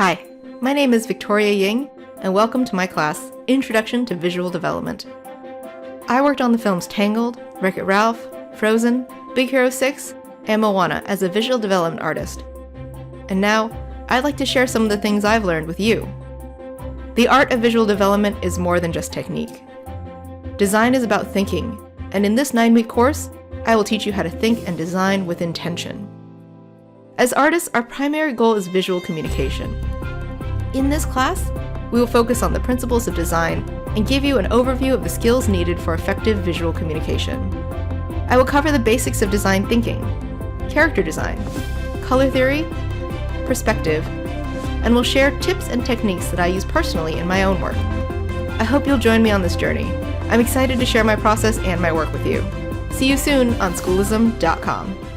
Hi, my name is Victoria Ying, and welcome to my class, Introduction to Visual Development. I worked on the films Tangled, Wreck-It Ralph, Frozen, Big Hero 6, and Moana as a visual development artist. And now, I'd like to share some of the things I've learned with you. The art of visual development is more than just technique. Design is about thinking, and in this 9-week course, I will teach you how to think and design with intention. As artists, our primary goal is visual communication. In this class, we will focus on the principles of design and give you an overview of the skills needed for effective visual communication. I will cover the basics of design thinking, character design, color theory, perspective, and will share tips and techniques that I use personally in my own work. I hope you'll join me on this journey. I'm excited to share my process and my work with you. See you soon on schoolism.com.